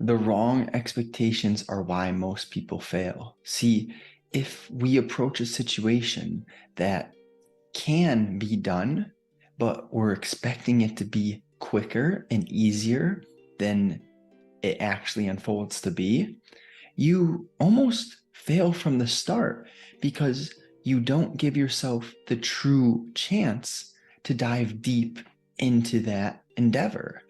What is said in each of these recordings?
The wrong expectations are why most people fail. See, if we approach a situation that can be done, but we're expecting it to be quicker and easier than it actually unfolds to be, you almost fail from the start because you don't give yourself the true chance to dive deep into that endeavor.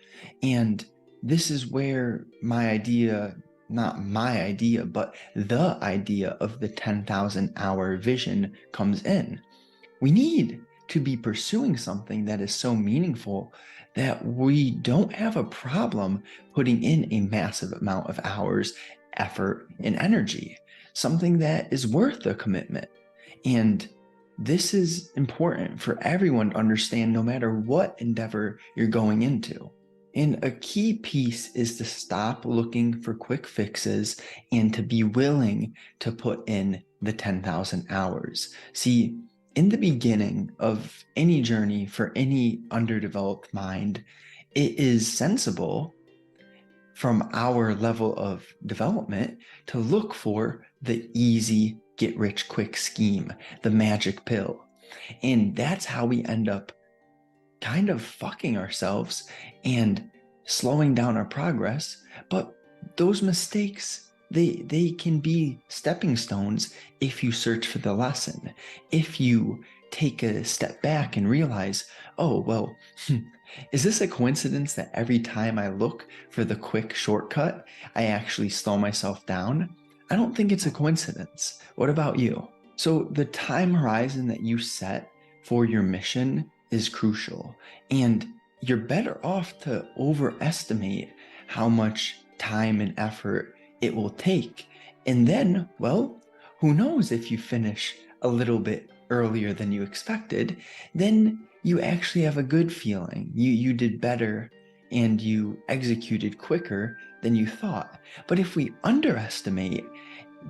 And this is where my idea, not my idea, but the idea of the 10,000 hour vision comes in. We need to be pursuing something that is so meaningful that we don't have a problem putting in a massive amount of hours, effort, and energy, something that is worth the commitment. And this is important for everyone to understand no matter what endeavor you're going into. And a key piece is to stop looking for quick fixes and to be willing to put in the 10,000 hours. See, in the beginning of any journey for any underdeveloped mind, it is sensible from our level of development to look for the easy get rich quick scheme, the magic pill. And that's how we end up kind of fucking ourselves and slowing down our progress. But those mistakes, they can be stepping stones if you search for the lesson. If you take a step back and realize, oh, well, is this a coincidence that every time I look for the quick shortcut, I actually slow myself down? I don't think it's a coincidence. What about you? So the time horizon that you set for your mission is crucial, and you're better off to overestimate how much time and effort it will take. And then, well, who knows, if you finish a little bit earlier than you expected, then you actually have a good feeling. You did better and you executed quicker than you thought. But if we underestimate,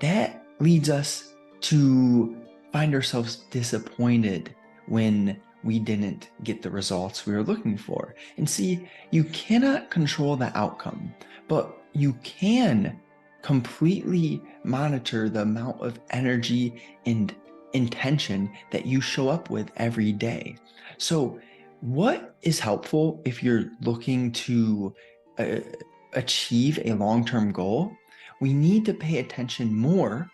that leads us to find ourselves disappointed when we didn't get the results we were looking for. And see, you cannot control the outcome, but you can completely monitor the amount of energy and intention that you show up with every day. So, what is helpful if you're looking to uh, achieve a long-term goal? We need to pay attention more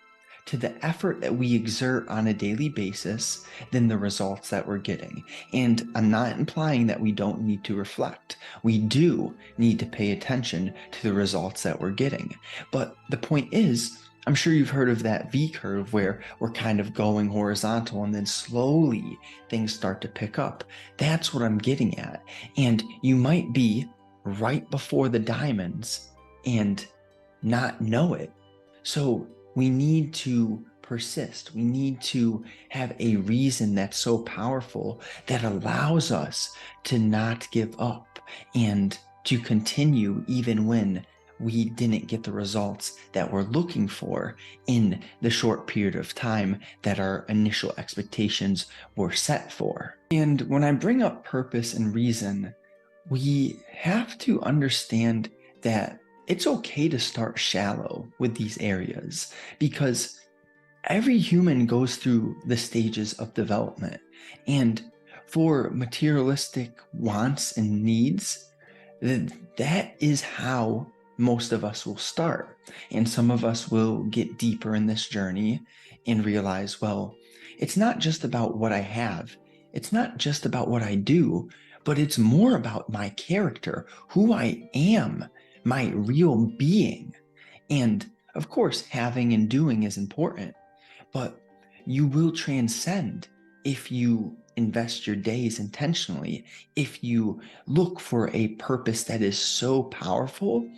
to the effort that we exert on a daily basis than the results that we're getting. And I'm not implying that we don't need to reflect. We do need to pay attention to the results that we're getting. But the point is, I'm sure you've heard of that V curve where we're kind of going horizontal and then slowly things start to pick up. That's what I'm getting at. And you might be right before the diamonds and not know it. So we need to persist. We need to have a reason that's so powerful that allows us to not give up and to continue even when we didn't get the results that we're looking for in the short period of time that our initial expectations were set for. And when I bring up purpose and reason, we have to understand that it's okay to start shallow with these areas because every human goes through the stages of development. And for materialistic wants and needs, that is how most of us will start. And some of us will get deeper in this journey and realize, well, it's not just about what I have. It's not just about what I do, but it's more about my character, who I am, my real being. And of course, having and doing is important, but you will transcend if you invest your days intentionally, if you look for a purpose that is so powerful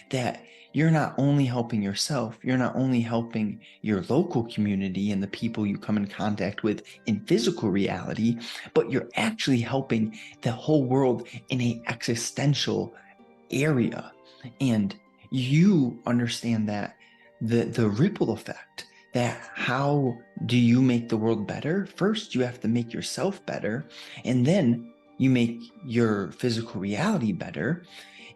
that you're not only helping yourself, you're not only helping your local community and the people you come in contact with in physical reality, but you're actually helping the whole world in an existential area. And you understand that the ripple effect, that how do you make the world better? First, you have to make yourself better, and then you make your physical reality better.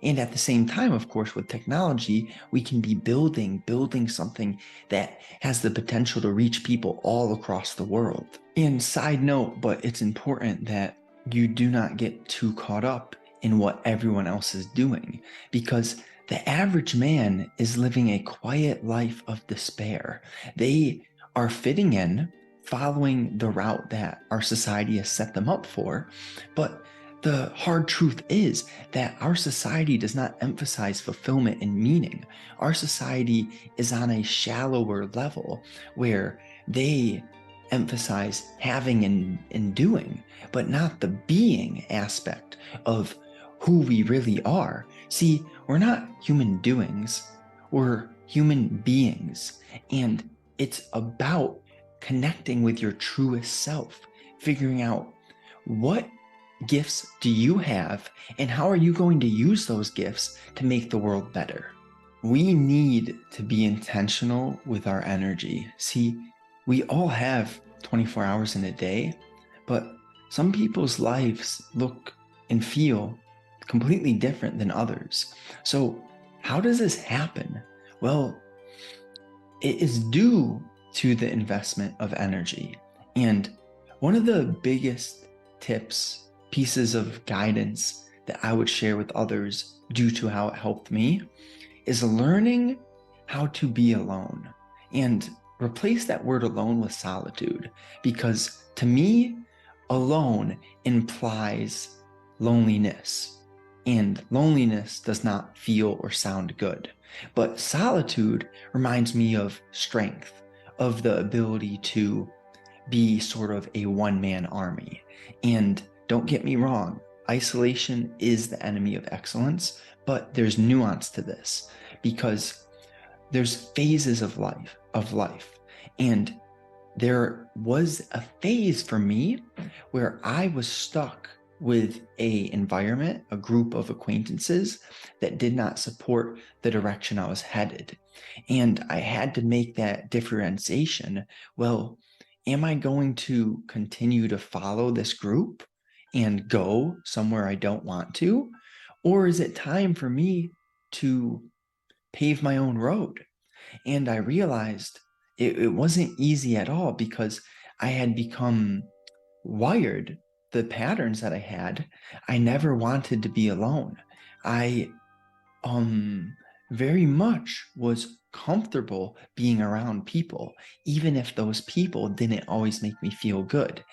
And at the same time, of course, with technology, we can be building something that has the potential to reach people all across the world. And side note, but it's important that you do not get too caught up in what everyone else is doing, because the average man is living a quiet life of despair. They are fitting in, following the route that our society has set them up for. But the hard truth is that our society does not emphasize fulfillment and meaning. Our society is on a shallower level where they emphasize having and doing, but not the being aspect of who we really are. See, we're not human doings, we're human beings. And it's about connecting with your truest self, figuring out what gifts do you have and how are you going to use those gifts to make the world better. We need to be intentional with our energy. See, we all have 24 hours in a day, but some people's lives look and feel completely different than others. So how does this happen? Well, it is due to the investment of energy. And one of the biggest tips, pieces of guidance that I would share with others due to how it helped me is learning how to be alone, and replace that word alone with solitude, because to me, alone implies loneliness, and loneliness does not feel or sound good. But solitude reminds me of strength, of the ability to be sort of a one-man army. And don't get me wrong, isolation is the enemy of excellence, but there's nuance to this, because there's phases of life. And there was a phase for me where I was stuck with a environment, a group of acquaintances that did not support the direction I was headed. And I had to make that differentiation. Well, am I going to continue to follow this group and go somewhere I don't want to? Or is it time for me to pave my own road? And I realized it wasn't easy at all, because I had become wired, the patterns that I had. I never wanted to be alone. I very much was comfortable being around people, even if those people didn't always make me feel good.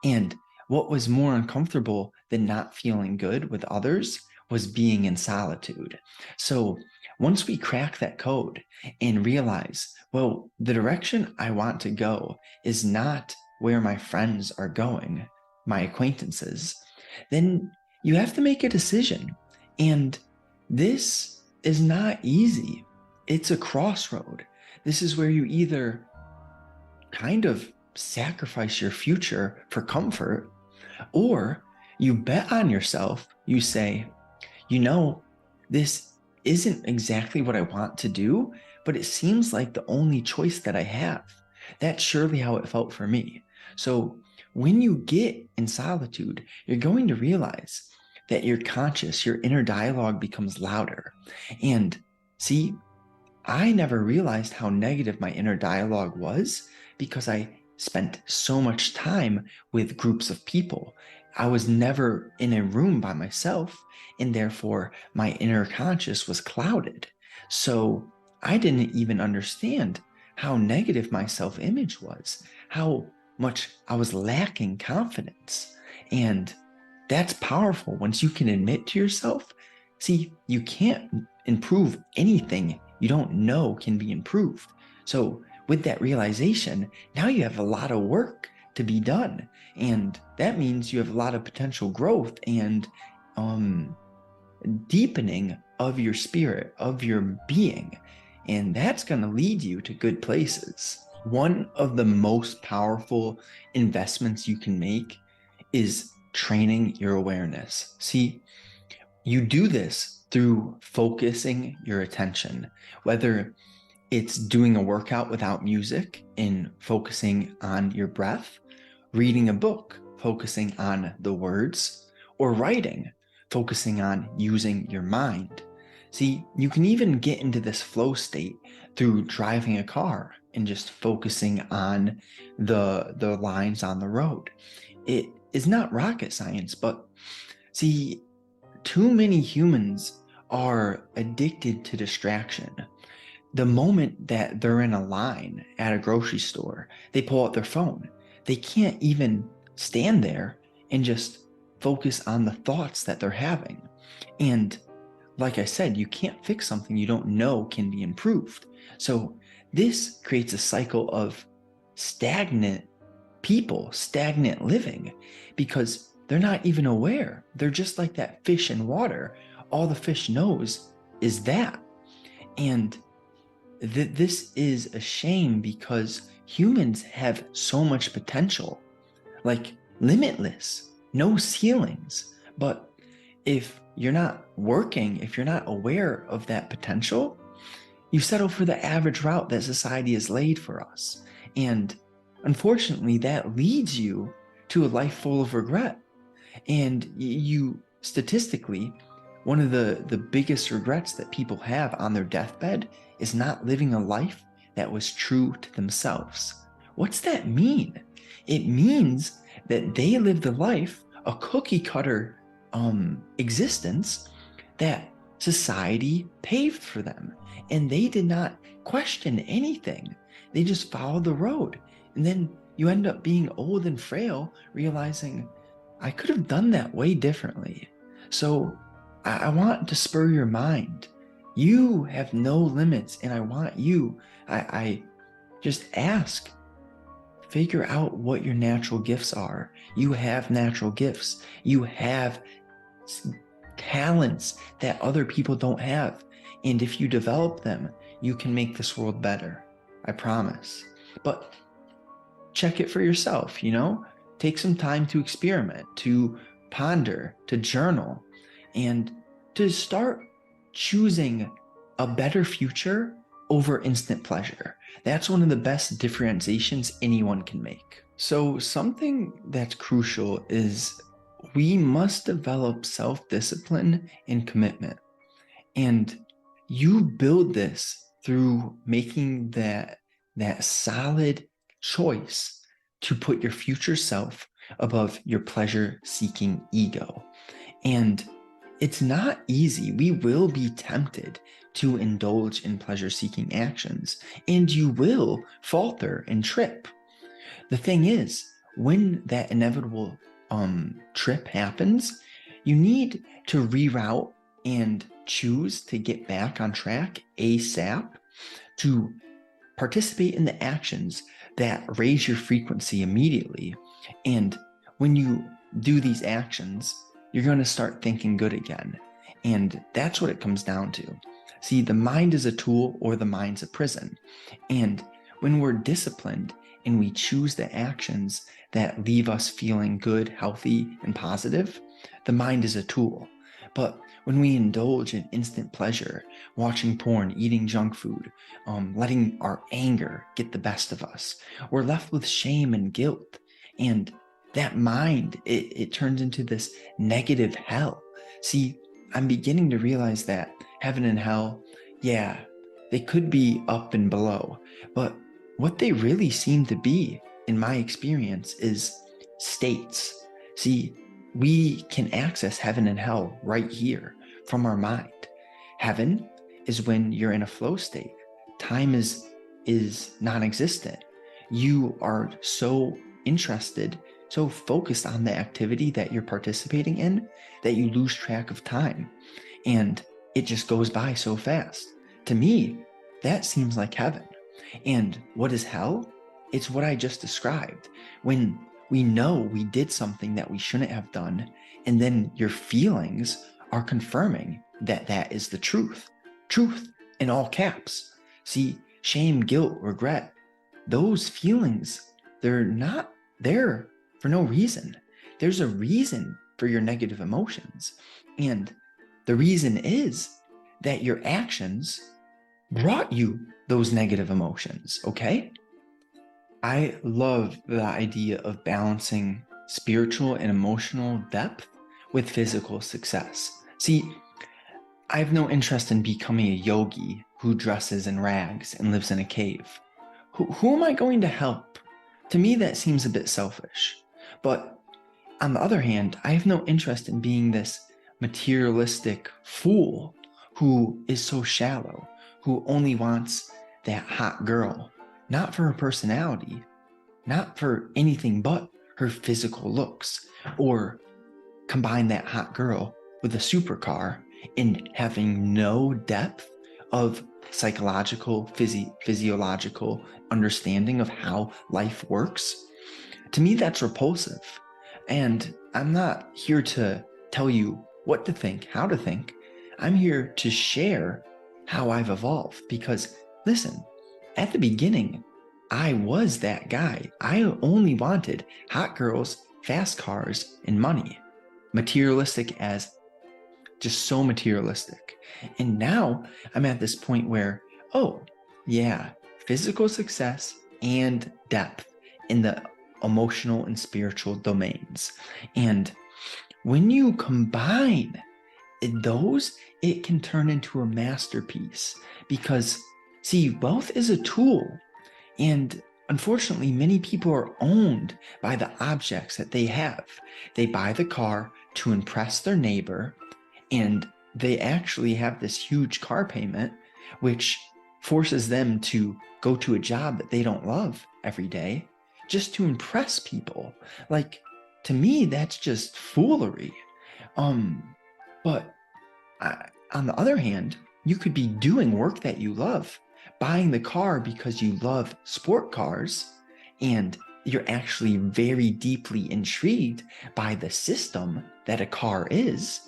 And what was more uncomfortable than not feeling good with others was being in solitude. So once we crack that code and realize, well, the direction I want to go is not where my friends are going, my acquaintances, then you have to make a decision. And this is not easy. It's a crossroad. This is where you either kind of sacrifice your future for comfort, or you bet on yourself. You say, this isn't exactly what I want to do, but it seems like the only choice that I have. That's surely how it felt for me. So when you get in solitude, you're going to realize that your conscious, your inner dialogue becomes louder. And see, I never realized how negative my inner dialogue was, because I spent so much time with groups of people. I was never in a room by myself, and therefore my inner conscious was clouded. So I didn't even understand how negative my self-image was, how much I was lacking confidence. And that's powerful once you can admit to yourself. See, you can't improve anything you don't know can be improved. So with that realization, now you have a lot of work to be done. And that means you have a lot of potential growth and deepening of your spirit, of your being. And that's going to lead you to good places. One of the most powerful investments you can make is training your awareness. See, you do this through focusing your attention, whether it's doing a workout without music and focusing on your breath, reading a book, focusing on the words, or writing, focusing on using your mind. See, you can even get into this flow state through driving a car and just focusing on the lines on the road. It is not rocket science, but see, too many humans are addicted to distraction. The moment that they're in a line at a grocery store, they pull out their phone. They can't even stand there and just focus on the thoughts that they're having. And like I said, you can't fix something you don't know can be improved. So this creates a cycle of stagnant people, stagnant living, because they're not even aware. They're just like that fish in water. All the fish knows is that. And this is a shame because humans have so much potential, like limitless, no ceilings. But if you're not working, if you're not aware of that potential, you settle for the average route that society has laid for us. And unfortunately, that leads you to a life full of regret. And you statistically, one of the biggest regrets that people have on their deathbed is not living a life that was true to themselves. What's that mean? It means that they lived a life, a cookie cutter existence that society paved for them. And they did not question anything. They just followed the road. And then you end up being old and frail, realizing, I could have done that way differently. So I want to spur your mind. You have no limits, and I want you, I just ask, figure out what your natural gifts are. You have natural gifts. You have talents that other people don't have. And if you develop them, you can make this world better. I promise. But check it for yourself, Take some time to experiment, to ponder, to journal, and to start choosing a better future over instant pleasure. That's one of the best differentiations anyone can make. So something that's crucial is we must develop self-discipline and commitment. And you build this through making that solid choice to put your future self above your pleasure-seeking ego. And it's not easy. We will be tempted to indulge in pleasure-seeking actions, and you will falter and trip. The thing is, when that inevitable trip happens, you need to reroute and choose to get back on track ASAP, to participate in the actions that raise your frequency immediately. And when you do these actions, you're going to start thinking good again. And that's what it comes down to. See, the mind is a tool, or the mind's a prison. And when we're disciplined and we choose the actions that leave us feeling good, healthy, and positive, the mind is a tool. But when we indulge in instant pleasure, watching porn, eating junk food, letting our anger get the best of us, we're left with shame and guilt. And that mind, it turns into this negative hell. See, I'm beginning to realize that heaven and hell, yeah, they could be up and below, but what they really seem to be, in my experience, is states. See, we can access heaven and hell right here from our mind. Heaven is when you're in a flow state. Time is non-existent. You are so interested, so focused on the activity that you're participating in, that you lose track of time. And it just goes by so fast. To me, that seems like heaven. And what is hell? It's what I just described. When we know we did something that we shouldn't have done, and then your feelings are confirming that that is the truth. Truth in all caps. See, shame, guilt, regret, those feelings, they're not there for no reason. There's a reason for your negative emotions. And the reason is that your actions brought you those negative emotions, okay? I love the idea of balancing spiritual and emotional depth with physical success. See, I have no interest in becoming a yogi who dresses in rags and lives in a cave. Who am I going to help? To me, that seems a bit selfish. But on the other hand, I have no interest in being this materialistic fool who is so shallow, who only wants that hot girl, not for her personality, not for anything but her physical looks, or combine that hot girl with a supercar and having no depth of psychological, physiological understanding of how life works. To me, that's repulsive. And I'm not here to tell you what to think, how to think. I'm here to share how I've evolved because, listen, at the beginning, I was that guy. I only wanted hot girls, fast cars, and money. Materialistic as just so materialistic. And now I'm at this point where, oh, yeah, physical success and depth in the emotional and spiritual domains. And when you combine those, it can turn into a masterpiece because, see, wealth is a tool. And unfortunately, many people are owned by the objects that they have. They buy the car to impress their neighbor, and they actually have this huge car payment, which forces them to go to a job that they don't love every day just to impress people. Like, to me, that's just foolery. But on the other hand, you could be doing work that you love, buying the car because you love sport cars, and you're actually very deeply intrigued by the system that a car is,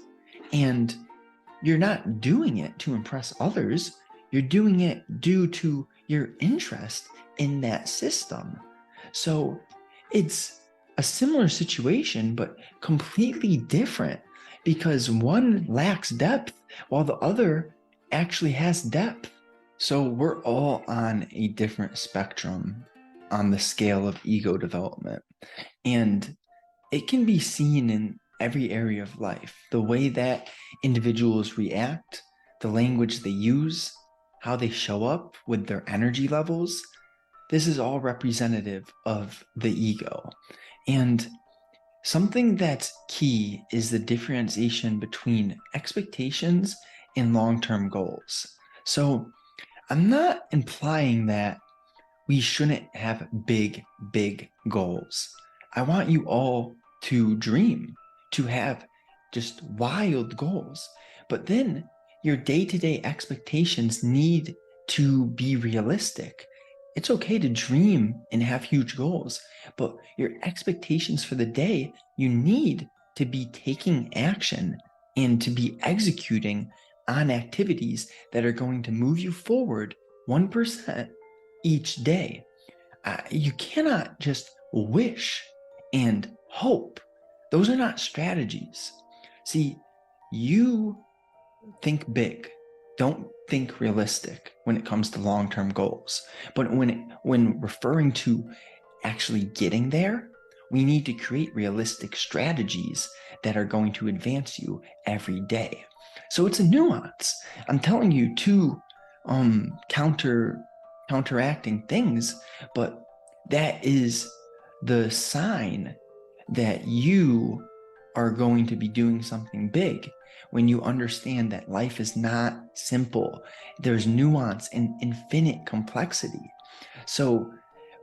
and you're not doing it to impress others. You're doing it due to your interest in that system. So it's a similar situation, but completely different because one lacks depth while the other actually has depth. So we're all on a different spectrum on the scale of ego development. And it can be seen in every area of life. The way that individuals react, the language they use, how they show up with their energy levels, this is all representative of the ego. And something that's key is the differentiation between expectations and long-term goals. So I'm not implying that we shouldn't have big, big goals. I want you all to dream, to have just wild goals. But then your day-to-day expectations need to be realistic. It's okay to dream and have huge goals, but your expectations for the day, you need to be taking action and to be executing on activities that are going to move you forward 1% each day. You cannot just wish and hope. Those are not strategies. See, you think big. Don't think realistic when it comes to long-term goals. But when referring to actually getting there, we need to create realistic strategies that are going to advance you every day. So it's a nuance. I'm telling you two counteracting things, but that is the sign that you are going to be doing something big when you understand that life is not simple. There's nuance and infinite complexity. So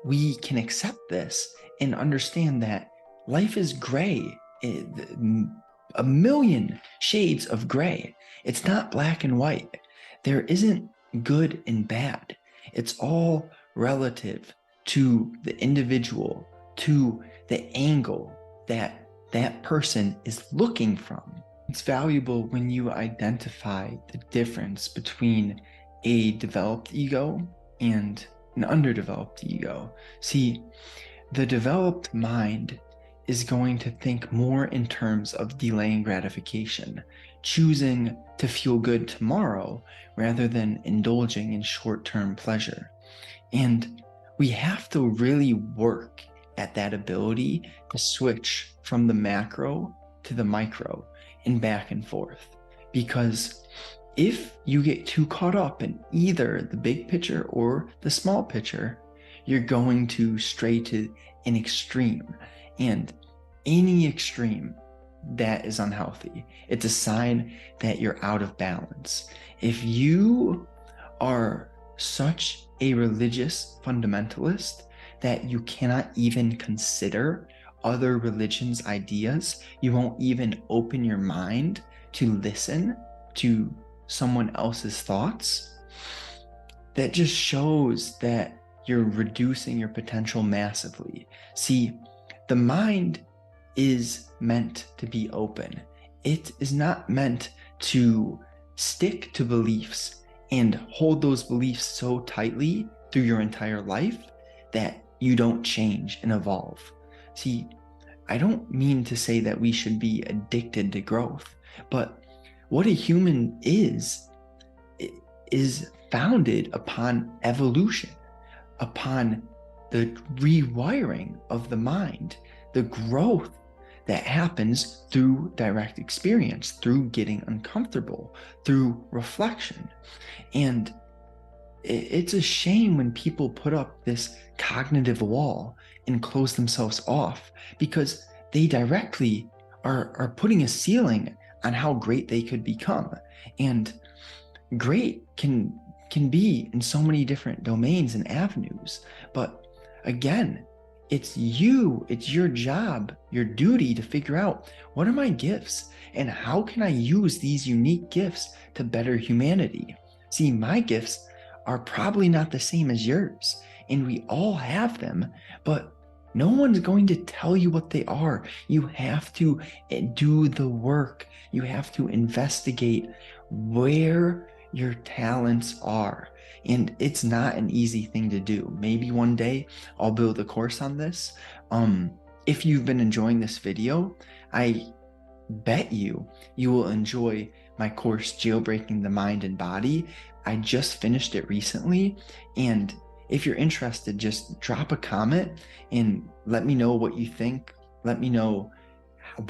we can accept this and understand that life is gray, a million shades of gray. It's not black and white. There isn't good and bad. It's all relative to the individual, to the angle that that person is looking from. It's valuable when you identify the difference between a developed ego and an underdeveloped ego. See, the developed mind is going to think more in terms of delaying gratification, choosing to feel good tomorrow rather than indulging in short-term pleasure. And we have to really work at that ability to switch from the macro to the micro and back and forth. Because if you get too caught up in either the big picture or the small picture, you're going to stray to an extreme. And any extreme that is unhealthy, it's a sign that you're out of balance. If you are such a religious fundamentalist that you cannot even consider other religions' ideas, you won't even open your mind to listen to someone else's thoughts, that just shows that you're reducing your potential massively. See, the mind is meant to be open. It is not meant to stick to beliefs and hold those beliefs so tightly through your entire life that you don't change and evolve. See, I don't mean to say that we should be addicted to growth, but what a human is founded upon evolution, upon the rewiring of the mind, the growth that happens through direct experience, through getting uncomfortable, through reflection. And it's a shame when people put up this cognitive wall and close themselves off, because they directly are putting a ceiling on how great they could become. And great can be in so many different domains and avenues. But again, it's your job, your duty to figure out, what are my gifts and how can I use these unique gifts to better humanity? See, my gifts are probably not the same as yours, and we all have them, but no one's going to tell you what they are. You have to do the work. You have to investigate where your talents are. And it's not an easy thing to do. Maybe one day I'll build a course on this. If you've been enjoying this video, I bet you will enjoy my course, Jailbreaking the Mind and Body. I just finished it recently. And if you're interested, just drop a comment and let me know what you think. Let me know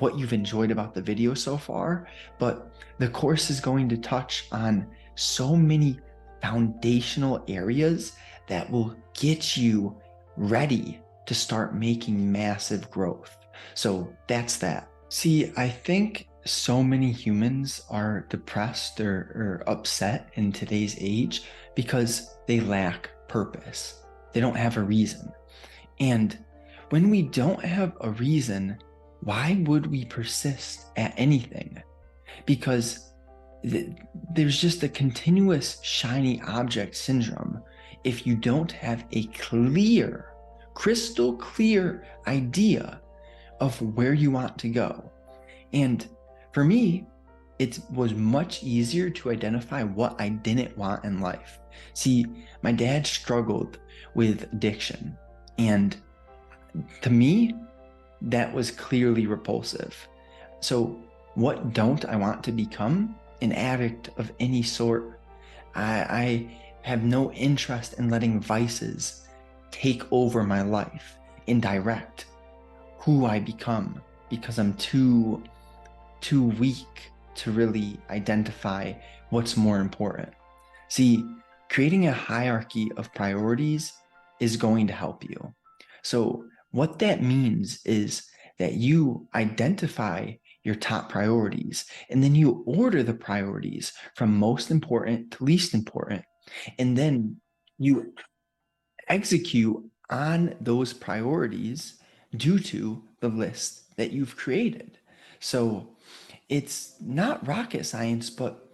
what you've enjoyed about the video so far. But the course is going to touch on so many foundational areas that will get you ready to start making massive growth. So that's that. See, I think so many humans are depressed or upset in today's age because they lack purpose. They don't have a reason. And when we don't have a reason, why would we persist at anything? Because there's just a continuous shiny object syndrome. If you don't have a clear, crystal clear idea of where you want to go. And for me, it was much easier to identify what I didn't want in life. See, my dad struggled with addiction, and to me, that was clearly repulsive. So what don't I want to become? An addict of any sort. I have no interest in letting vices take over my life and direct who I become, because I'm too weak to really identify what's more important. See, creating a hierarchy of priorities is going to help you. So what that means is that you identify your top priorities, and then you order the priorities from most important to least important, and then you execute on those priorities due to the list that you've created. So it's not rocket science, but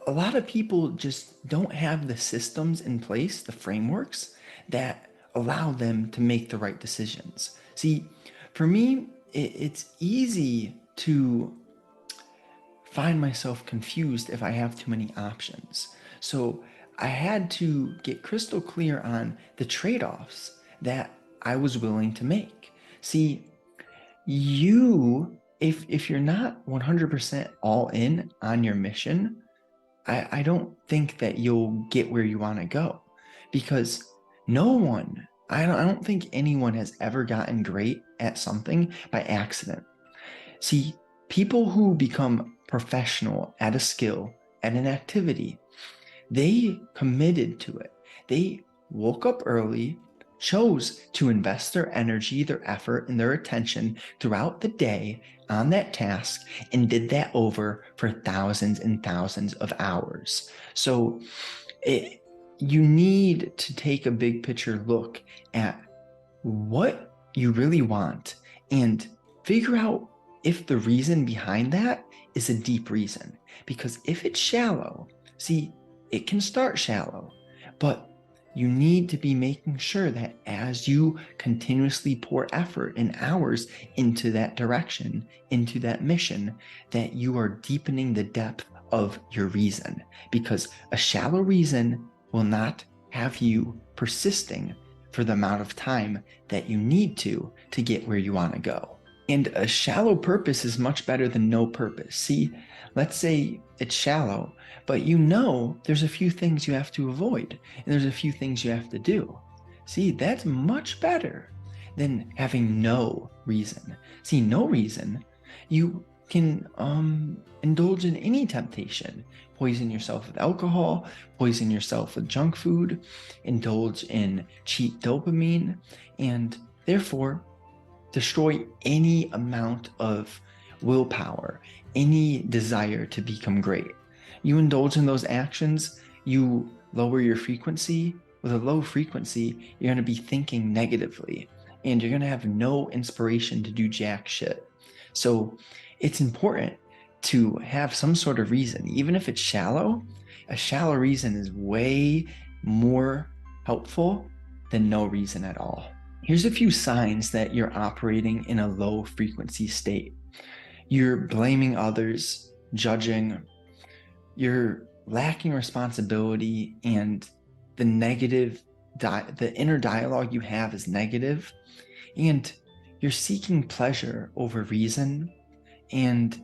a lot of people just don't have the systems in place, the frameworks that allow them to make the right decisions. See, for me, it's easy to find myself confused if I have too many options. So I had to get crystal clear on the trade-offs that I was willing to make. See, if you're not 100% all in on your mission, I don't think that you'll get where you want to go, because I don't think anyone has ever gotten great at something by accident. See, people who become professional at a skill at an activity. They committed to it. They woke up early, chose to invest their energy, their effort, and their attention throughout the day on that task, and did that over for thousands and thousands of hours. So you need to take a big picture look at what you really want and figure out if the reason behind that is a deep reason. Because if it's shallow, see, it can start shallow, but you need to be making sure that as you continuously pour effort and hours into that direction, into that mission, that you are deepening the depth of your reason. Because a shallow reason will not have you persisting for the amount of time that you need to get where you want to go. And a shallow purpose is much better than no purpose. See, let's say it's shallow, but you know there's a few things you have to avoid, and there's a few things you have to do. See, that's much better than having no reason. See, no reason, you can indulge in any temptation. Poison yourself with alcohol, poison yourself with junk food, indulge in cheap dopamine, and therefore destroy any amount of willpower, any desire to become great. You indulge in those actions, you lower your frequency. With a low frequency, you're going to be thinking negatively, and you're going to have no inspiration to do jack shit. So it's important to have some sort of reason. Even if it's shallow, a shallow reason is way more helpful than no reason at all. Here's a few signs that you're operating in a low frequency state. You're blaming others, judging, you're lacking responsibility, and the inner dialogue you have is negative, and you're seeking pleasure over reason, and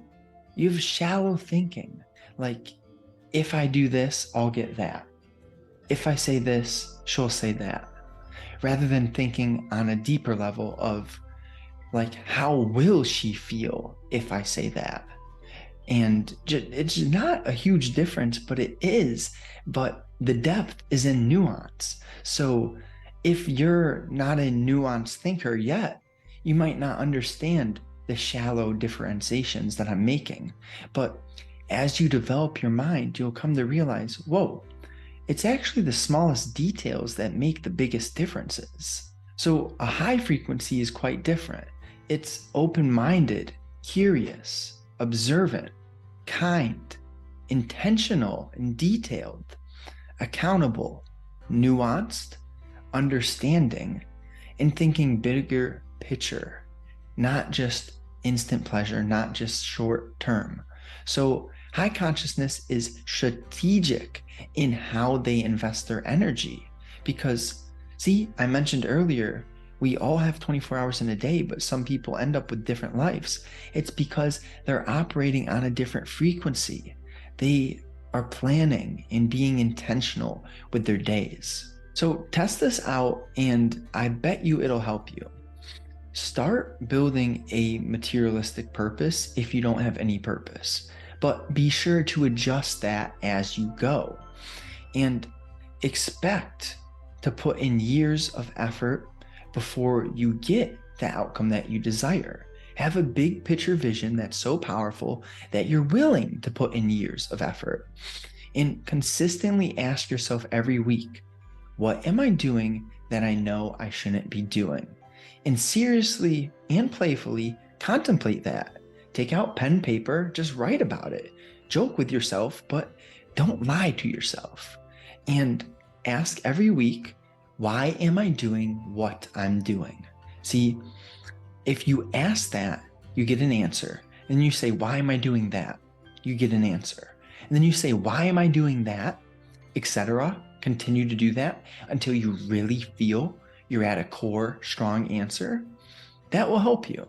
you have shallow thinking. Like, if I do this, I'll get that. If I say this, she'll say that. Rather than thinking on a deeper level of, like, how will she feel if I say that? And it's not a huge difference, but it is. But the depth is in nuance. So if you're not a nuanced thinker yet, you might not understand the shallow differentiations that I'm making. But as you develop your mind, you'll come to realize, whoa, it's actually the smallest details that make the biggest differences. So a high frequency is quite different. It's open-minded, curious, observant, kind, intentional and detailed, accountable, nuanced, understanding, and thinking bigger picture, not just instant pleasure, not just short term. So high consciousness is strategic in how they invest their energy. Because, see, I mentioned earlier, we all have 24 hours in a day, but some people end up with different lives. It's because they're operating on a different frequency. They are planning and being intentional with their days. So test this out, and I bet you it'll help you. Start building a materialistic purpose if you don't have any purpose, but be sure to adjust that as you go, and expect to put in years of effort before you get the outcome that you desire. Have a big picture vision that's so powerful that you're willing to put in years of effort, and consistently ask yourself every week, what am I doing that I know I shouldn't be doing? And seriously and playfully contemplate that. Take out pen and paper, just write about it. Joke with yourself, but don't lie to yourself. And ask every week, why am I doing what I'm doing? See, if you ask that, you get an answer. And you say, why am I doing that? You get an answer. And then you say, why am I doing that? Etc. Continue to do that until you really feel you're at a core, strong answer. That will help you.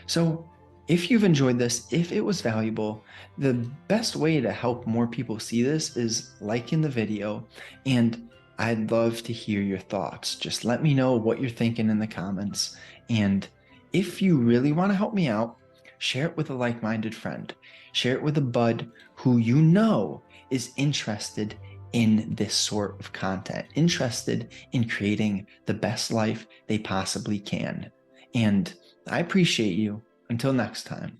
So if you've enjoyed this, if it was valuable, the best way to help more people see this is liking the video, and I'd love to hear your thoughts. Just let me know what you're thinking in the comments. And if you really want to help me out, share it with a like-minded friend. Share it with a bud who you know is interested in this sort of content, interested in creating the best life they possibly can. And I appreciate you. Until next time.